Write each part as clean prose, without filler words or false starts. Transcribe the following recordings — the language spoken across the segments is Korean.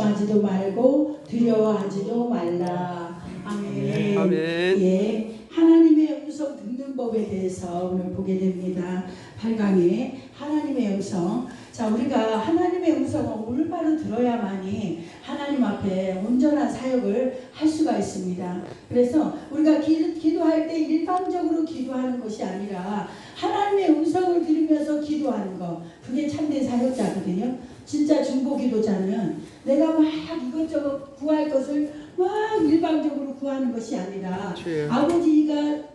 걱정하지도 말고 두려워하지도 말라. 아멘. 아멘. 예, 하나님의 음성 듣는 법에 대해서 오늘 보게 됩니다. 8강에 하나님의 음성. 자, 우리가 하나님의 음성을 올바로 들어야만이 하나님 앞에 온전한 사역을 할 수가 있습니다. 그래서 우리가 기도할 때 일반적으로 기도하는 것이 아니라 하나님의 음성을 들으면서 기도하는 것, 그게 참된 사역자거든요. 진짜 중보 기도자는 내가 막 이것저것 구할 것을 막 일방적으로 구하는 것이 아니라 주여. 아버지가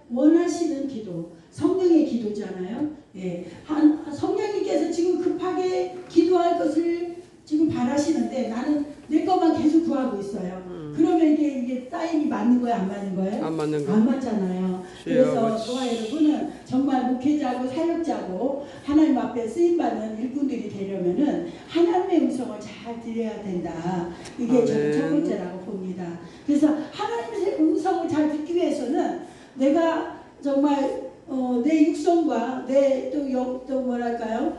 원하시는 기도, 성령의 기도잖아요. 예, 성령님께서 지금 급하게 기도할 것을 지금 바라시는데 나는 내 것만 계속 구하고 있어요. 그러면 이게 사인이 맞는 거예요, 안 맞는 거예요? 안 맞는 거. 안 맞잖아요. 그래서 저와 여러분은 정말 목회자고 사역자고 하나님 앞에 쓰임받는 일꾼들이 되려면은 하나님의 음성을 잘 들어야 된다. 이게 저는 첫 번째라고 봅니다. 그래서 하나님의 음성을 잘 듣기 위해서는 내가 정말 내 육성과 내 또 뭐랄까요,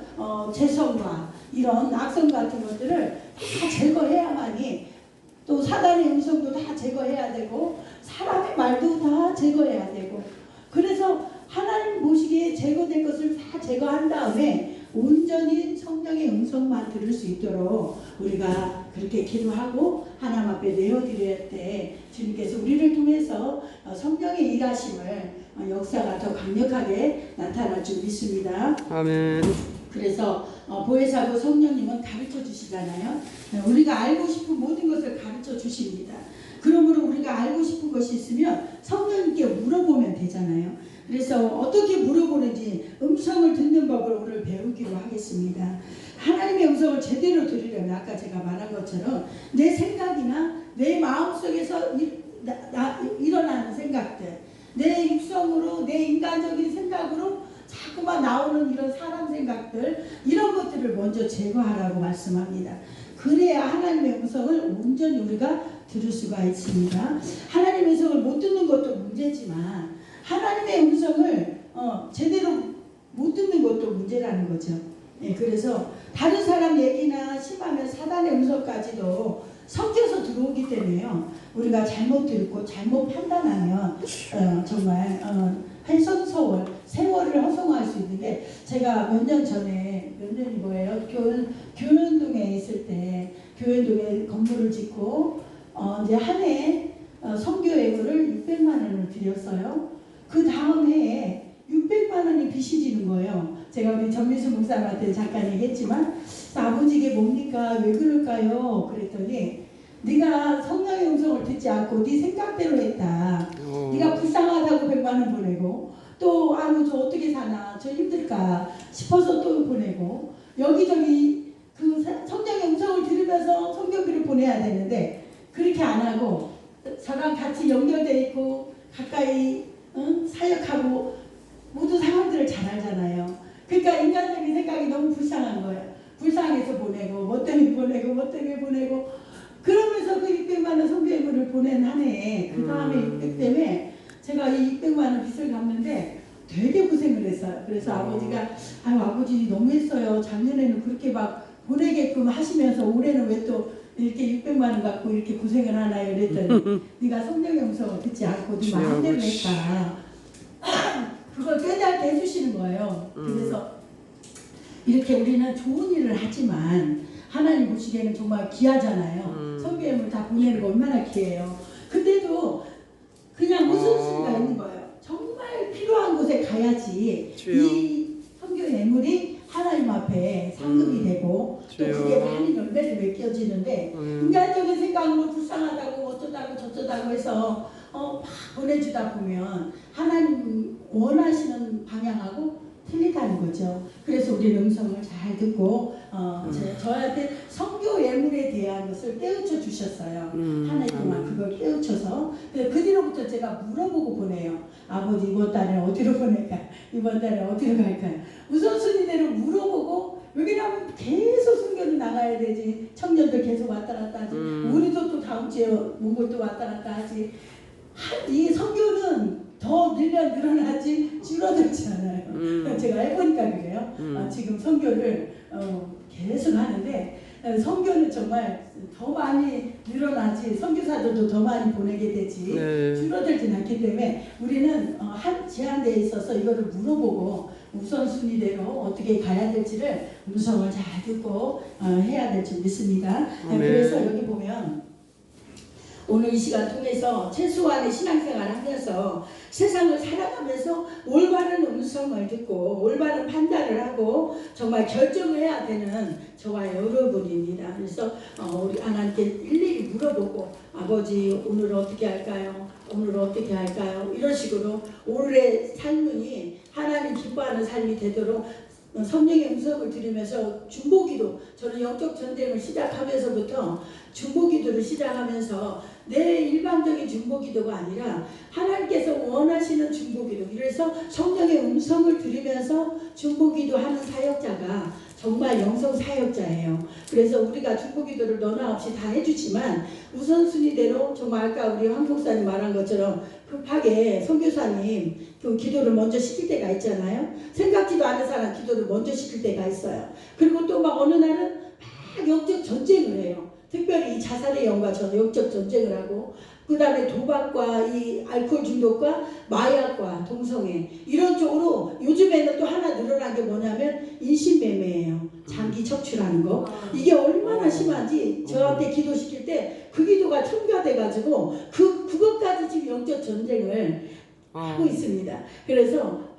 재성과 이런 악성 같은 것들을 다 제거해야만이, 또 사단의 음성도 다 제거해야 되고 사람의 말도 다 제거해야 되고, 그래서 하나님 보시기에 제거될 것을 다 제거한 다음에 온전히 성령의 음성만 들을 수 있도록 우리가 그렇게 기도하고 하나님 앞에 내어드릴 때 주님께서 우리를 통해서 성령의 일하심을 역사가 더 강력하게 나타날 줄 믿습니다. 아멘. 그래서 보혜사고 성령님은 가르쳐 주시잖아요. 우리가 알고 싶은 모든 것을 가르쳐 주십니다. 그러므로 우리가 알고 싶은 것이 있으면 성령님께 물어보면 되잖아요. 그래서 어떻게 물어보는지 음성을 듣는 법을 오늘 배우기로 하겠습니다. 하나님의 음성을 제대로 들으려면 아까 제가 말한 것처럼 내 생각이나 내 마음속에서 일어나는 생각들, 내 육성으로 내 인간적인 생각으로 자꾸만 나오는 이런 사람 생각들, 이런 것들을 먼저 제거하라고 말씀합니다. 그래야 하나님의 음성을 온전히 우리가 들을 수가 있습니다. 하나님의 음성을 못 듣는 것도 문제지만 하나님의 음성을 제대로 못 듣는 것도 문제라는 거죠. 예, 그래서 다른 사람 얘기나 심하면 사단의 음성까지도 섞여서 들어오기 때문에요. 우리가 잘못 듣고 잘못 판단하면 정말 헬선서월, 세월을 허송할 수 있는 게, 제가 몇 년 전에, 몇 년이 뭐예요? 교연동에 있을 때, 교연동에 건물을 짓고 이제 한 해 선교 예물을 600만 원을 드렸어요. 그 다음 해에 600만 원이 빚이 지는 거예요. 제가 우리 전미수 목사님한테 잠깐 얘기했지만, 아버지 이게 뭡니까? 왜 그럴까요? 그랬더니 네가 성령의 음성을 듣지 않고 네 생각대로 했다. 네가 불쌍하다고 100만 원 보내고, 또 아유 저 어떻게 사나, 저 힘들까 싶어서 또 보내고, 여기저기 그 성령의 음성을 들으면서 성경비를 보내야 되는데 그렇게 안 하고 저랑 같이 연결돼 있고 가까이 사역하고 모든 상황들을 잘 알잖아요. 그러니까 인간적인 생각이 너무 불쌍한 거예요. 불쌍해서 보내고, 뭐 때문에 보내고, 뭐 때문에 보내고, 그러면서 그 600만 원 선교예물을 보낸 한 해에 그 다음에 600 때문에 제가 이 600만 원 빚을 갚는데 되게 고생을 했어요. 그래서 아버지가 아유 아버지 너무했어요. 작년에는 그렇게 막 보내게끔 하시면서 올해는 왜 또 이렇게 600만 원 갖고 이렇게 고생을 하나요? 그랬더니 네가 성령의 음성을 듣지 않고 네 마음대로 했다. 그걸 깨닫게 해주시는 거예요. 그래서 이렇게 우리는 좋은 일을 하지만 하나님 보시기에는 정말 귀하잖아요. 선교예물 다 보내는 거 얼마나 귀해요. 근데도 그냥 우선순위가 있는 거예요. 정말 필요한 곳에 가야지 이 선교예물이 하나님 앞에 상급이 되고 또 그게 많이 열매를 맺혀지는데, 인간적인 생각으로 불쌍하다고 어쩌다고 저쩌다고 해서 막 보내주다 보면 하나님 원하시는 방향하고 틀리다는 거죠. 그래서 우리는 음성을 잘 듣고 저한테 선교 예물에 대한 것을 깨우쳐 주셨어요. 한 해 동안 그걸 깨우쳐서 그 뒤로부터 제가 물어보고 보내요. 아버지 이번 달에 어디로 보낼까요? 이번 달에 어디로 갈까요? 우선순위대로 물어보고, 왜냐하면 계속 선교를 나가야 되지. 청년들 계속 왔다 갔다 하지. 우리도 또 다음 주에 몽골 또 왔다 갔다 하지. 이 선교는 더 늘어나지 줄어들지 않아요. 제가 해보니까 그래요. 지금 선교를 계속 하는데 선교는 정말 더 많이 늘어나지, 선교사들도 더 많이 보내게 되지 줄어들진 않기 때문에 우리는 한 제한되어 있어서 이거를 물어보고 우선순위대로 어떻게 가야 될지를 음성을 잘 듣고 해야 될 줄 믿습니다. 그래서 여기 보면 오늘 이 시간 통해서 최소한의 신앙생활을 하면서 세상을 살아가면서 올바른 음성을 듣고 올바른 판단을 하고 정말 결정을 해야 되는 저와 여러분입니다. 그래서 우리 하나님께 일일이 물어보고 아버지 오늘 어떻게 할까요? 오늘 어떻게 할까요? 이런 식으로 오늘의 삶이 하나님 기뻐하는 삶이 되도록 성령의 음성을 들으면서 중보기도, 저는 영적 전쟁을 시작하면서부터 중보기도를 시작하면서 내 일반적인 중보기도가 아니라 하나님께서 원하시는 중보기도, 그래서 성령의 음성을 들으면서 중보기도하는 사역자가 정말 영성 사역자예요. 그래서 우리가 중보기도를 너나 없이 다 해주지만 우선순위대로 정말 아까 우리 황 목사님 말한 것처럼 급하게 선교사님 그 기도를 먼저 시킬 때가 있잖아요. 생각지도 않은 사람 기도를 먼저 시킬 때가 있어요. 그리고 또 막 어느 날은 막 영적 전쟁을 해요. 특별히 이 자살의 영과 영적 전쟁을 하고 그 다음에 도박과 이 알코올 중독과 마약과 동성애 이런 쪽으로 요즘에는 또 하나 늘어난 게 뭐냐면 인신매매예요. 장기 척추라는 거. 이게 얼마나 심한지 저한테 기도시킬 때 그 기도가 첨가돼 가지고 그것까지 지금 영적 전쟁을 하고 있습니다. 그래서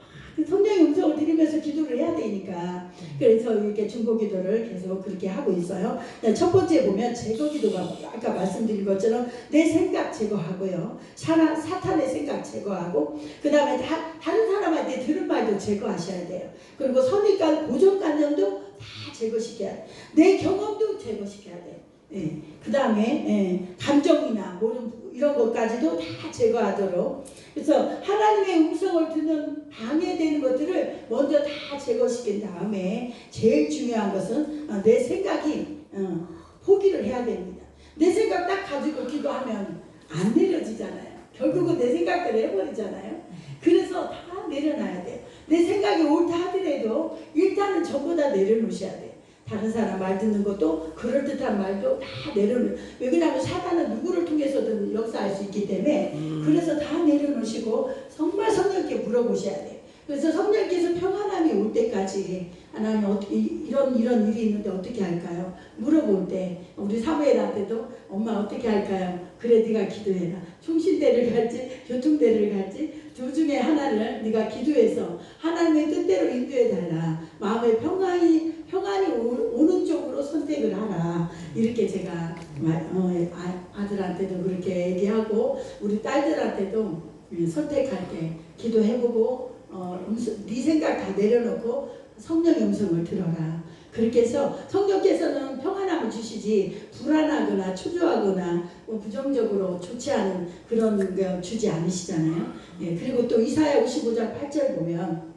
성령의 음성을 들으면서 기도를 해야 되니까 그래서 이렇게 중보기도를 계속 그렇게 하고 있어요. 첫 번째 보면 제거기도가 아까 말씀드린 것처럼 내 생각 제거하고요. 사탄의 생각 제거하고 그 다음에 다른 사람한테 들은 말도 제거하셔야 돼요. 그리고 선입관 고정관념도 다 제거시켜야 돼요. 내 경험도 제거시켜야 돼요. 그 다음에 감정이나 이런 것까지도 다 제거하도록. 그래서 하나님의 음성을 듣는 방해되는 것들을 먼저 다 제거시킨 다음에 제일 중요한 것은 내 생각이 포기를 해야 됩니다. 내 생각 딱 가지고 기도하면 안 내려지잖아요. 결국은 내 생각대로 해버리잖아요. 그래서 다 내려놔야 돼요. 내 생각이 옳다 하더라도 일단은 전부 다 내려놓으셔야 돼요. 다른 사람 말 듣는 것도 그럴듯한 말도 다 내려놓으세요. 왜냐하면 사단은 누구를 통해서든 역사할 수 있기 때문에 그래서 다 내려놓으시고 정말 성령께 물어보셔야 돼요. 그래서 성령께서 평안함이 올 때까지 하나님 어떻게 이런 일이 있는데 어떻게 할까요? 물어볼 때 우리 사무엘한테도 엄마 어떻게 할까요? 그래 네가 기도해라. 충신대를 갈지 교통대를 갈지 둘 중에 하나를 네가 기도해서 하나님의 뜻대로 인도해달라. 마음의 평안이 오는 쪽으로 선택을 하라. 이렇게 제가 아들한테도 그렇게 얘기하고 우리 딸들한테도 선택할 때 기도해보고 네 생각 다 내려놓고 성령의 음성을 들어라. 그렇게 해서 성령께서는 평안함을 주시지 불안하거나 초조하거나 부정적으로 좋지 않은 그런 거 주지 않으시잖아요. 그리고 또 이사야 55장 8절 보면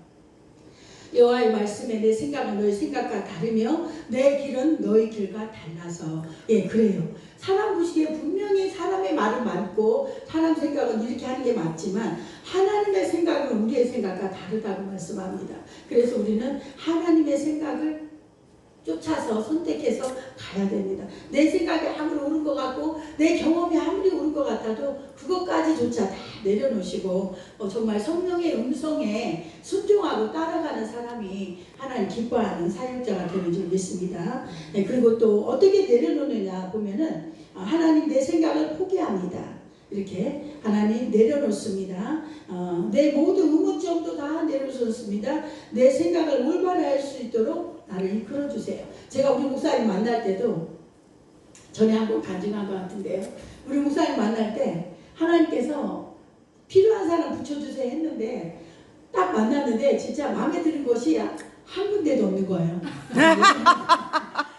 여호와의 말씀에 내 생각은 너희 생각과 다르며 내 길은 너희 길과 달라서 그래요. 사람 보시기에 분명히 사람의 말은 맞고 사람 생각은 이렇게 하는 게 맞지만 하나님의 생각은 우리의 생각과 다르다고 말씀합니다. 그래서 우리는 하나님의 생각을 쫓아서 선택해서 가야 됩니다. 내 생각이 아무리 옳은 것 같고 내 경험이 아무리 옳은 것 같아도 그것까지조차 다 내려놓으시고 정말 성령의 음성에 순종하고 따라가는 사람이 하나님 기뻐하는 사역자가 되는 줄 믿습니다. 그리고 또 어떻게 내려놓느냐 보면은 하나님 내 생각을 포기합니다. 이렇게 하나님 내려놓습니다. 내 모든 의문점도 다 내려놓습니다. 내 생각을 올바로 할 수 있도록 나를 이끌어 주세요. 제가 우리 목사님 만날 때도 전에 한번 간증한 것 같은데요. 우리 목사님 만날 때 하나님께서 필요한 사람 붙여주세요 했는데 딱 만났는데 진짜 마음에 드는 것이 한 군데도 없는 거예요.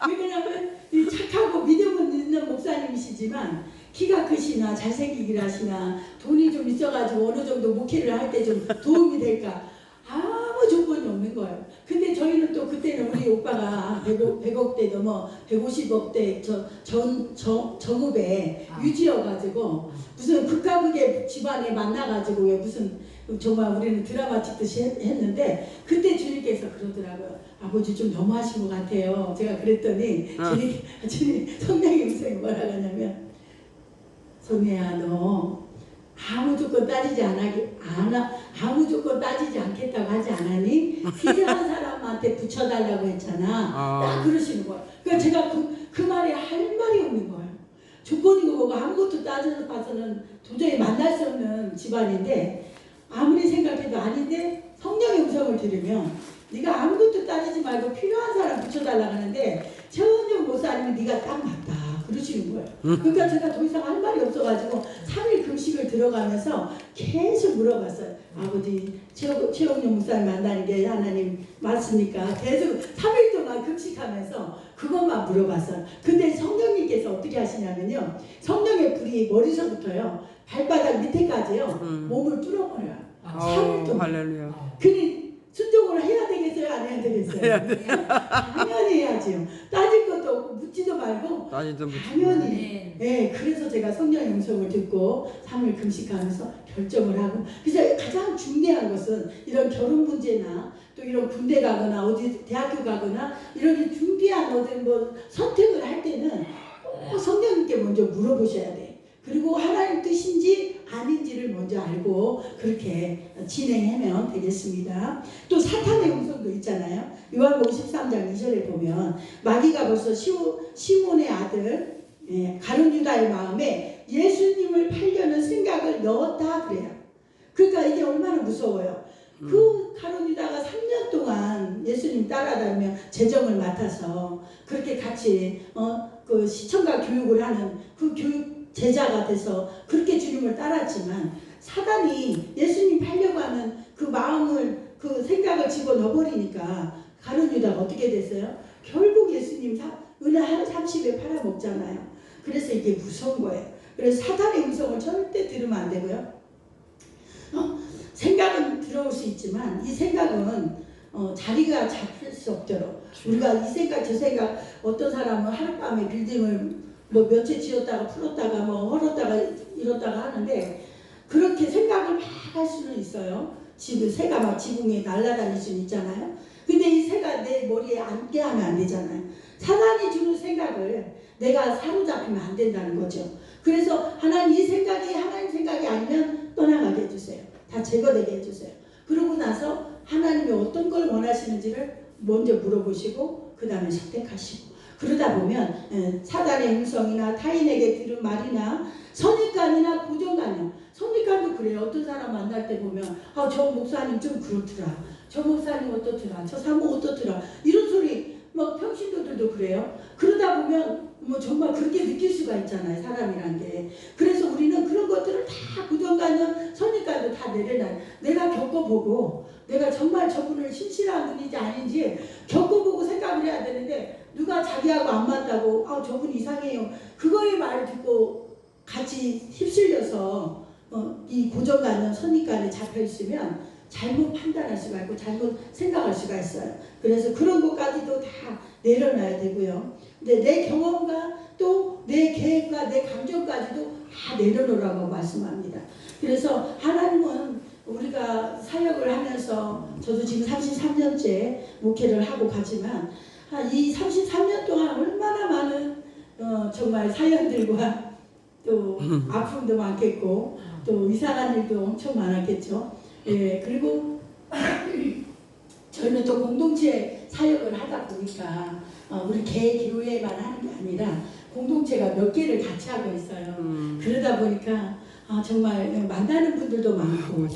왜냐하면 착하고 믿음은 있는 목사님이시지만 키가 크시나 잘생기기를 하시나 돈이 좀 있어가지고 어느 정도 목회를 할 때 좀 도움이 될까 아무 조건이 없는 거예요. 근데 저희는 또 그때는 우리 오빠가 100억대 넘어 150억대 정읍에 유지여가지고 무슨 극가극의 집안에 만나가지고 무슨 정말 우리는 드라마 찍듯이 했는데 그때 주님께서 그러더라고요. 아버지 좀 너무하신 것 같아요. 제가 그랬더니 주님 성령의 음성이 뭐라고 하냐면 소미야 너 아무 조건 따지지 아무 조건 따지지 않겠다고 하지 않았니? 필요한 사람한테 붙여달라고 했잖아. 딱 그러시는 거예요. 그러니까 제가 그 말에 할 말이 없는 거예요. 조건이고 뭐고 아무것도 따져서 봐서는 도저히 만날 수 없는 집안인데 아무리 생각해도 아닌데 성령의 음성을 들으면 네가 아무것도 따지지 말고 필요한 사람 붙여달라고 하는데 최원종 목사님은 네가 딱 맞다 그러시는 거예요. 그러니까 제가 더 이상 할 말이 없어가지고 3일 금식을 들어가면서 계속 물어봤어요. 아버지 최원종 목사님 만나는 게 하나님 맞습니까? 계속 3일 동안 금식하면서 그것만 물어봤어요. 근데 성령님께서 어떻게 하시냐면요. 성령의 불이 머리서부터요 발바닥 밑에까지요 몸을 뚫어버려요. 3일 동안. 할렐루야. 그니 순종을 해야 되겠어요? 안 해야 되겠어요? 당연히 해야지요. 따질 것도 없고 묻지도 말고 당연히. 네, 그래서 제가 성령의 음성을 듣고 3일 금식하면서 결정을 하고 그래서 가장 중요한 것은 이런 결혼 문제나 또 이런 군대 가거나 어디 대학교 가거나 이런 중대한 어떤 뭐 선택을 할 때는 꼭 성령님께 먼저 물어보셔야 돼. 그리고 하나님 뜻인지 아닌지를 먼저 알고 그렇게 진행하면 되겠습니다. 또 사탄의 음성도 있잖아요. 요한복음 13장 2절에 보면 마귀가 벌써 시몬의 아들 가룟 유다의 마음에 예수님을 팔려는 생각을 넣었다 그래요. 그러니까 이게 얼마나 무서워요. 그 가룟 유다가 3년 동안 예수님 따라다니며 재정을 맡아서 그렇게 같이 그 시청각 교육을 하는 그 교육 제자가 돼서 그렇게 주님을 따랐지만 사단이 예수님 팔려고 하는 그 마음을 그 생각을 집어넣어버리니까 가룟 유다가 어떻게 됐어요? 결국 예수님 은혜 한 30에 팔아먹잖아요. 그래서 이게 무서운 거예요. 그래서 사단의 음성을 절대 들으면 안 되고요. 생각은 들어올 수 있지만 이 생각은 자리가 잡힐 수 없도록 우리가 이 생각 저 생각 어떤 사람은 하룻밤에 빌딩을 뭐 며칠 지었다가 풀었다가 뭐 헐었다가 이렇다가 하는데 그렇게 생각을 막 할 수는 있어요. 새가 막 지붕에 날아다닐 수는 있잖아요. 근데 이 새가 내 머리에 앉게 하면 안 되잖아요. 사단이 주는 생각을 내가 사로잡히면 안 된다는 거죠. 그래서 하나님 이 생각이 하나님 생각이 아니면 떠나가게 해주세요. 다 제거되게 해주세요. 그러고 나서 하나님이 어떤 걸 원하시는지를 먼저 물어보시고 그 다음에 선택하시고 그러다 보면 사단의 음성이나 타인에게 들은 말이나 선입관이나 고정관념 선입관도 그래요. 어떤 사람 만날 때 보면 저 목사님 좀 그렇더라. 저 목사님 어떻더라. 저 사모 어떻더라. 이런 소리 뭐 평신도들도 그래요. 그러다 보면 뭐 정말 그렇게 느낄 수가 있잖아요. 사람이란 게. 그래서 우리는 그런 것들을 다 고정관념 선입관도 다 내려놔요. 내가 겪어보고 내가 정말 저분을 신실한 분인지 아닌지 겪어보고 생각을 해야 되는데 누가 자기하고 안 맞다고 저분 이상해요. 그거의 말을 듣고 같이 휩쓸려서 이 고정관념 선입관에 잡혀있으면 잘못 판단할 수가 있고 잘못 생각할 수가 있어요. 그래서 그런 것까지도 다 내려놔야 되고요. 근데 내 경험과 또 내 계획과 내 감정까지도 다 내려놓으라고 말씀합니다. 그래서 하나님은 우리가 사역을 하면서 저도 지금 33년째 목회를 하고 가지만 이 33년 동안 얼마나 많은 정말 사연들과 또 아픔도 많겠고 또 이상한 일도 엄청 많았겠죠. 예, 그리고 저희는 또 공동체 사역을 하다 보니까 우리 교회만 하는 게 아니라 공동체가 몇 개를 같이 하고 있어요. 그러다 보니까 정말 만나는 분들도 많고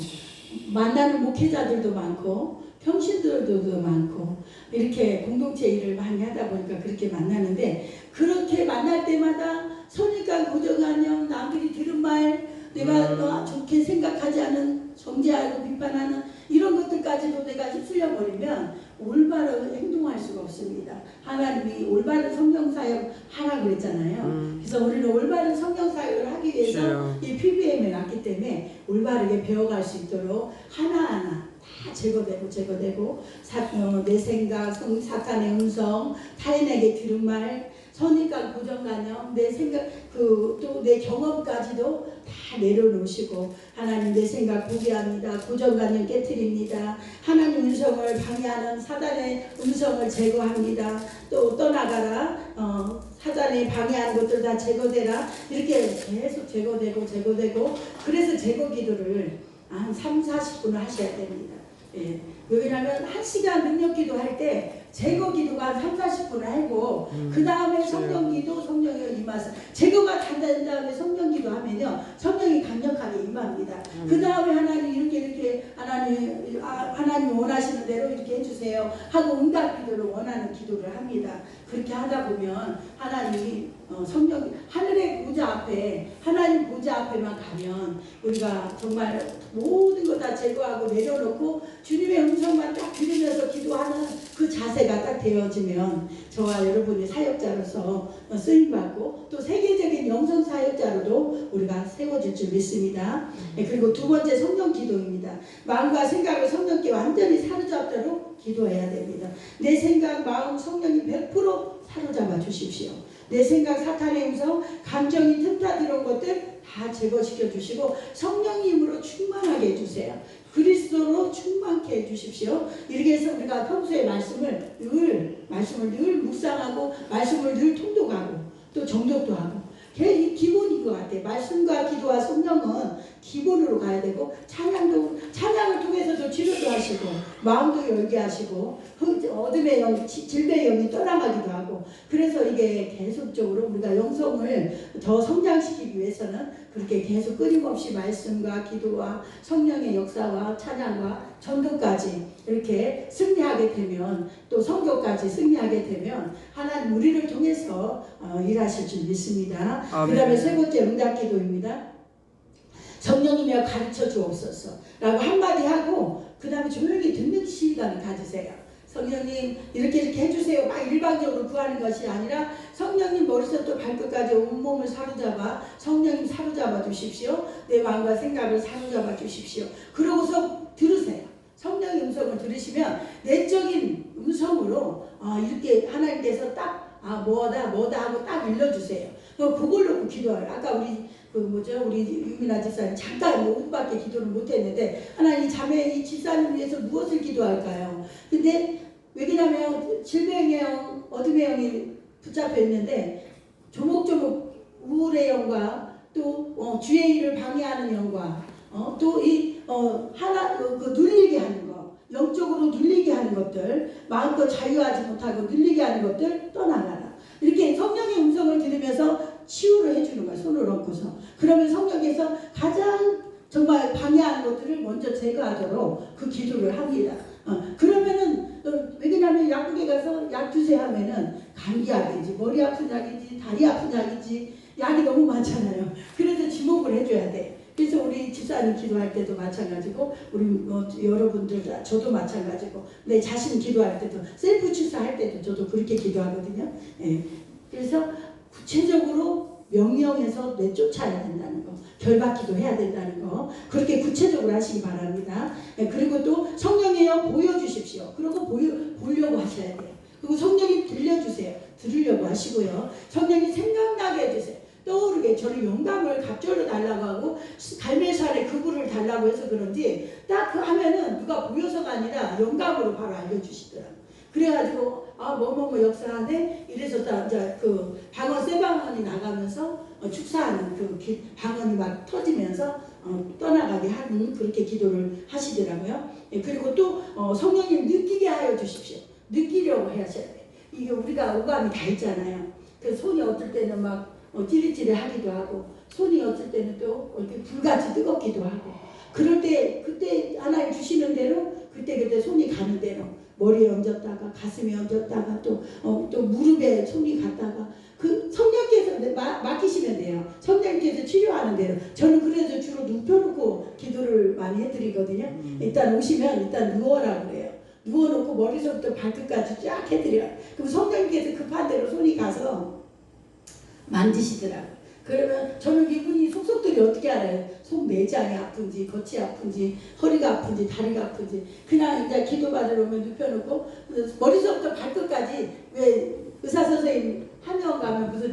만나는 목회자들도 많고 평신들도 많고 이렇게 공동체 일을 많이 하다 보니까 그렇게 만나는데 그렇게 만날 때마다 선입관 고정관념 남들이 들은 말 내가 좋게 생각하지 않은 정죄하고 비판하는 이런 것들까지도 내가 휩쓸려 버리면 올바로 행동할 수가 없습니다. 하나님이 올바른 성경사역 하라고 그랬잖아요. 그래서 우리는 올바른 성경사역을 하기 위해서 이 PBM에 왔기 때문에 올바르게 배워갈 수 있도록 하나하나 다 제거되고 내 생각, 사탄의 음성, 타인에게 들은 말, 선입관 고정관념, 내 생각, 또 내 경험까지도 다 다 내려놓으시고 하나님 내 생각 포기합니다. 고정관념 깨트립니다. 하나님 음성을 방해하는 사단의 음성을 제거합니다. 또 떠나가라. 사단이 방해하는 것들 다 제거되라. 이렇게 계속 제거되고 그래서 제거 기도를 한 3, 40분을 하셔야 됩니다. 예. 왜냐하면 1시간 능력 기도 할 때 제거 기도가 한 3, 40분을 하고 그 다음에 성령 기도, 성령이 임하서 제거가 다 된 다음에 성령 기도 하면요 성령이 강력하게 임합니다. 그 다음에 하나님 이렇게 하나님 원하시는 대로 이렇게 해주세요 하고 응답 기도를 원하는 기도를 합니다. 그렇게 하다 보면 하나님이 성령 하늘의 보좌 앞에 하나님 보좌 앞에만 가면 우리가 정말 모든 거 다 제거하고 내려놓고 주님의 음성만 딱 들으면서 기도하는 그 자세가 딱 되어지면 저와 여러분이 사역자로서 쓰임받고 또 세계적인 영성 사역자로도 우리가 세워질 줄 믿습니다. 그리고 두 번째 성령 기도입니다. 마음과 생각을 성령께 완전히 사로잡도록 기도해야 됩니다. 내 생각, 마음, 성령이 100% 사로잡아 주십시오. 내 생각, 사탄의 음성, 감정이 틈타 들어온 것들 다 제거시켜 주시고 성령님으로 충만하게 해주세요. 그리스도로 충만케 해주십시오. 이렇게 해서 우리가 평소에 말씀을 늘 묵상하고 말씀을 늘 통독하고 또 정독도 하고 기본인 것 같아요. 말씀과 기도와 성령은 기본으로 가야 되고 찬양을 통해서도 치료도 하시고 마음도 열게 하시고 어둠의 영, 질병의 영이 떠나가기도 하고 그래서 이게 계속적으로 우리가 영성을 더 성장시키기 위해서는 그렇게 계속 끊임없이 말씀과 기도와 성령의 역사와 찬양과 전도까지 이렇게 승리하게 되면 또 선교까지 승리하게 되면 하나님 우리를 통해서 일하실 줄 믿습니다. 그 다음에 세 번째 응답기도입니다. 성령님이여 가르쳐 주옵소서 라고 한마디 하고 그 다음에 조용히 듣는 시간을 가지세요. 성령님 이렇게 해주세요 막 일방적으로 구하는 것이 아니라 성령님 머리부터 발끝까지 온몸을 사로잡아 성령님 사로잡아 주십시오. 내 마음과 생각을 사로잡아 주십시오. 그러고서 들으세요. 성령의 음성을 들으시면 내적인 음성으로 이렇게 하나님께서 딱 뭐다 하고 딱 일러주세요. 그걸 놓고 기도해요. 아까 우리 유민아 집사님 잠깐 5분밖에 기도를 못했는데 하나님 이 집사님 위해서 무엇을 기도할까요? 근데 왜냐면 질병의 영, 어둠의 영이 붙잡혀 있는데 조목조목 우울의 영과 또 주의 일을 방해하는 영과 또 눌리게 하는 거, 영적으로 눌리게 하는 것들, 마음껏 자유하지 못하고 눌리게 하는 것들 떠나가라. 이렇게 성령의 음성을 들으면서 치유를 해주는 거야. 손을 얹고서. 그러면 성령께서 가장 정말 방해하는 것들을 먼저 제거하도록 그 기도를 합니다. 그러면은 왜냐하면 약국에 가서 약 주세요 하면은 감기약이지 머리 아픈 약이지 다리 아픈 약이지 약이 너무 많잖아요. 그래서 지목을 해줘야 돼. 그래서 우리 집사님 기도할 때도 마찬가지고 우리 여러분들 저도 마찬가지고 내 자신 기도할 때도 셀프 출사할 때도 저도 그렇게 기도하거든요. 예. 그래서 구체적으로 명령해서 내쫓아야 된다는 거, 결박기도 해야 된다는 거, 그렇게 구체적으로 하시기 바랍니다. 예. 그리고 또 성령이여 보여주십시오. 그리고 보려고 하셔야 돼요. 그리고 성령이 들려주세요. 들으려고 하시고요. 성령이 생각나게 해주세요. 떠오르게 저는 영감을 갑절로 달라고 하고 갈매살에 그물을 달라고 해서 그런지 딱 하면은 누가 보여서가 아니라 영감으로 바로 알려주시더라고요. 그래가지고 뭐뭐뭐 역사하네 이래서 이제 그 방언 쇠방언이 나가면서 축사하는 그 방언이 막 터지면서 떠나가게 하는 그렇게 기도를 하시더라고요. 예, 그리고 또 성령님 느끼게 하여 주십시오. 느끼려고 하셔야 돼요. 이게 우리가 오감이 다 있잖아요. 그 손이 어떨 때는 막 찌릿찌릿 하기도 하고 손이 어쩔 때는 또 이렇게 불같이 뜨겁기도 하고 그럴 때 그때 하나님 주시는 대로 그때 손이 가는 대로 머리에 얹었다가 가슴에 얹었다가 또 무릎에 손이 갔다가 그 성령께서 맡기시면 돼요. 성령께서 치료하는 대로. 저는 그래서 주로 눕혀놓고 기도를 많이 해드리거든요. 일단 오시면 일단 누워라 그래요. 누워놓고 머리서부터 발끝까지 쫙 해드려요. 그럼 성령께서 급한 대로 손이 가서 만지시더라고요. 그러면 저는 이분이 속속들이 어떻게 알아요? 속 내장이 아픈지 겉이 아픈지 허리가 아픈지 다리가 아픈지 그냥 이제 기도받으러 오면 눕혀놓고 머리서부터 발끝까지 왜 의사 선생님 한의원 가면 무슨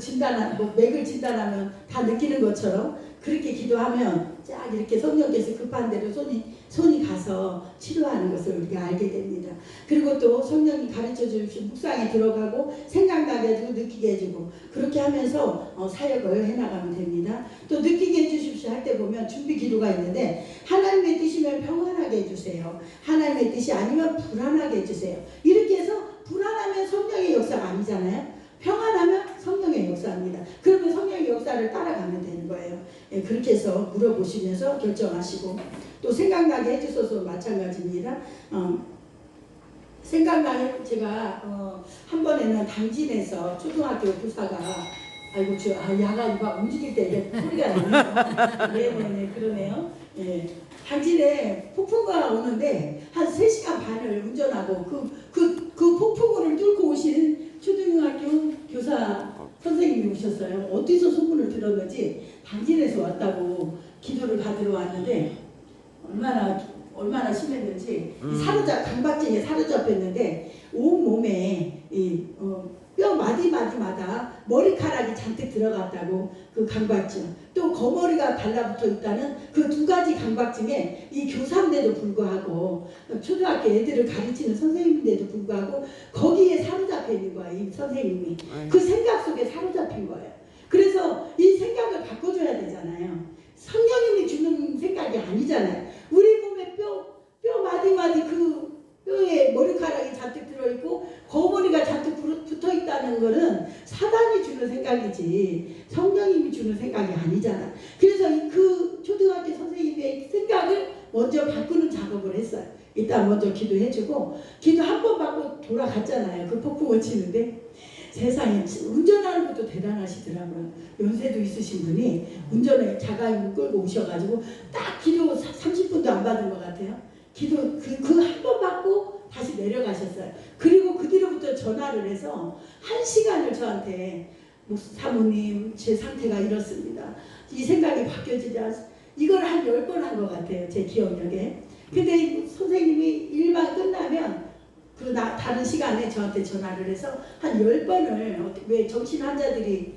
맥을 진단하면 다 느끼는 것처럼 그렇게 기도하면 쫙 이렇게 성령께서 급한 대로 손이 가서 치료하는 것을 우리가 알게 됩니다. 그리고 또 성령이 가르쳐 주십시오. 묵상에 들어가고 생각나게 해주고 느끼게 해주고 그렇게 하면서 사역을 해나가면 됩니다. 또 느끼게 해주십시오 할 때 보면 준비 기도가 있는데 하나님의 뜻이면 평안하게 해주세요. 하나님의 뜻이 아니면 불안하게 해주세요. 이렇게 해서 불안하면 성령의 역사가 아니잖아요. 평안하면 성령의 역사입니다. 그러면 성령의 역사를 따라가면 되는 거예요. 예, 그렇게 해서 물어보시면서 결정하시고 또 생각나게 해주셔서 마찬가지입니다. 생각나게 제가 한 번에는 당진에서 초등학교 교사가 아이고 야간이 막 움직일 때 소리가 나네요. 네네네 그러네요. 예, 당진에 폭풍우가 오는데 한 3시간 반을 운전하고 그 폭풍우를 뚫고 오신 초등학교 교사 선생님이 오셨어요. 어디서 소문을 들었는지 당진에서 왔다고 기도를 받으러 왔는데 얼마나 심했는지 강박증에 사로잡혔는데 온몸에 뼈 마디마디마다 머리카락이 잔뜩 들어갔다고 그 강박증 또 거머리가 달라붙어 있다는 그 2가지 강박증에 이 교사인데도 불구하고 초등학교 애들을 가르치는 선생님인데도 불구하고 거기에 사로잡혀 있는 거야. 이 선생님이 그 생각 속에 사로잡힌 거예요. 그래서 이 생각을 바꿔줘야 되잖아요. 성령님이 주는 생각이 아니잖아요. 우리 몸에 뼈 마디마디 그 뼈에 머리카락이 잔뜩 들어있고 거머리가 잔뜩 붙어있다는 거는 사단이 주는 생각이지 성령님이 주는 생각이 아니잖아. 그래서 그 초등학교 선생님의 생각을 먼저 바꾸는 작업을 했어요. 일단 먼저 기도해주고 기도 한 번 받고 돌아갔잖아요. 그 폭풍을 치는데 세상에 운전하는 것도 대단하시더라고요. 연세도 있으신 분이 운전에 자가용 끌고 오셔가지고 딱 기도 30분도 안 받은 것 같아요. 기도 그 한 번 받고 다시 내려가셨어요. 그리고 그 뒤로부터 전화를 해서 1시간을 저한테 사모님 제 상태가 이렇습니다. 이 생각이 바뀌어지지 않습니다. 이걸 한 10번 한 것 같아요. 제 기억력에. 근데 선생님이 일만 끝나면 다른 시간에 저한테 전화를 해서 한 10번을 왜 정신 환자들이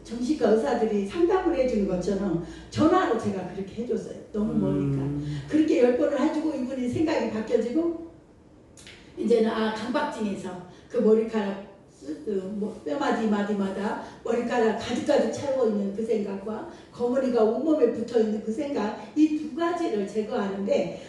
정신과 의사들이 상담을 해주는 것처럼 전화로 제가 그렇게 해줬어요. 너무 머니까. 그렇게 10번을 해주고 이분이 생각이 바뀌어지고 이제는 강박증에서 그 머리카락 뼈마디마다 머리카락 가득가득 차고 있는 그 생각과 거머리가 온몸에 붙어있는 그 생각 이 2가지를 제거하는데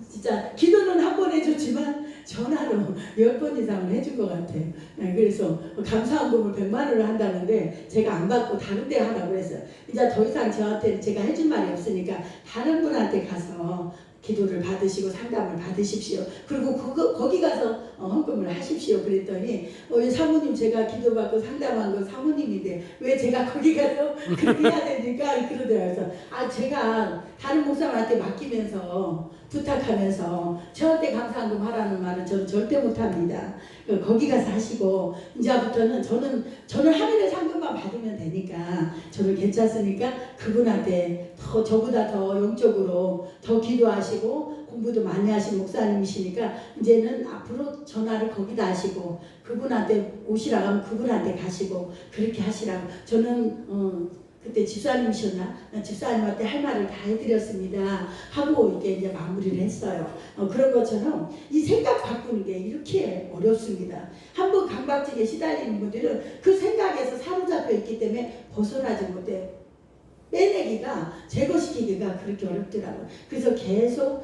진짜 기도는 한 번 해줬지만 전화로 10번 이상을 해준 것 같아요. 그래서 감사한금을 100만 원을 한다는데 제가 안 받고 다른 데 하라고 했어요. 이제 더 이상 저한테 제가 해준 말이 없으니까 다른 분한테 가서 기도를 받으시고 상담을 받으십시오. 그리고 거기 가서 헌금을 하십시오. 그랬더니 사모님 제가 기도받고 상담한 거 사모님인데 왜 제가 거기 가서 그렇게 해야 됩니까? 그러더라고요. 그래서 제가 다른 목사님한테 맡기면서 부탁하면서 저한테 감사한금 하라는 말은 저는 절대 못합니다. 거기 가서 하시고 이제부터는 저는 하늘의 상금만 받으면 되니까 저는 괜찮으니까 그분한테 저보다 더 영적으로 더 기도하시고 공부도 많이 하신 목사님이시니까 이제는 앞으로 전화를 거기다 하시고 그분한테 오시라고 하면 그분한테 가시고 그렇게 하시라고. 저는 그때 집사님이셨나? 집사님한테 할 말을 다 해드렸습니다 하고 이제 마무리를 했어요. 그런 것처럼 이 생각 바꾸는 게 이렇게 어렵습니다. 한번 강박증에 시달리는 분들은 그 생각에서 사로잡혀 있기 때문에 벗어나지 못해요. 빼내기가 제거시키기가 그렇게 어렵더라고요. 그래서 계속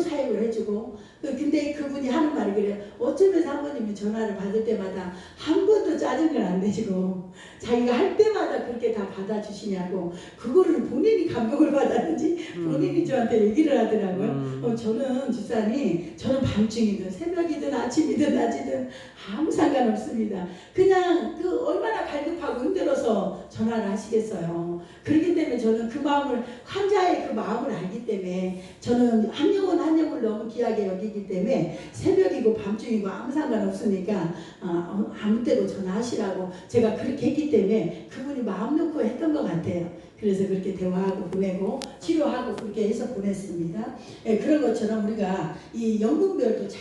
사역을 해주고 근데 그분이 하는 말이 그래요. 어쩌면 사모님이 전화를 받을 때마다 한 번도 짜증을 안 내시고 자기가 할 때마다 그렇게 다 받아주시냐고 그거를 본인이 감동을 받았는지 본인이 저한테 얘기를 하더라고요. 저는 집사님 저는 밤중이든 새벽이든 아침이든 낮이든 아무 상관없습니다. 그냥 얼마나 갈급하고 힘들어서 전화를 하시겠어요. 그렇기 때문에 저는 그 마음을 환자의 그 마음을 알기 때문에 저는 한 영혼 한 영혼을 너무 귀하게 여기기 때문에 새벽이고 밤중이고 아무 상관없으니까 아무 때도 전화하시라고 제가 그렇게 했기 때문에 그분이 마음 놓고 했던 것 같아요. 그래서 그렇게 대화하고 보내고 치료하고 그렇게 해서 보냈습니다. 그런 것처럼 우리가 이 연분별도 잘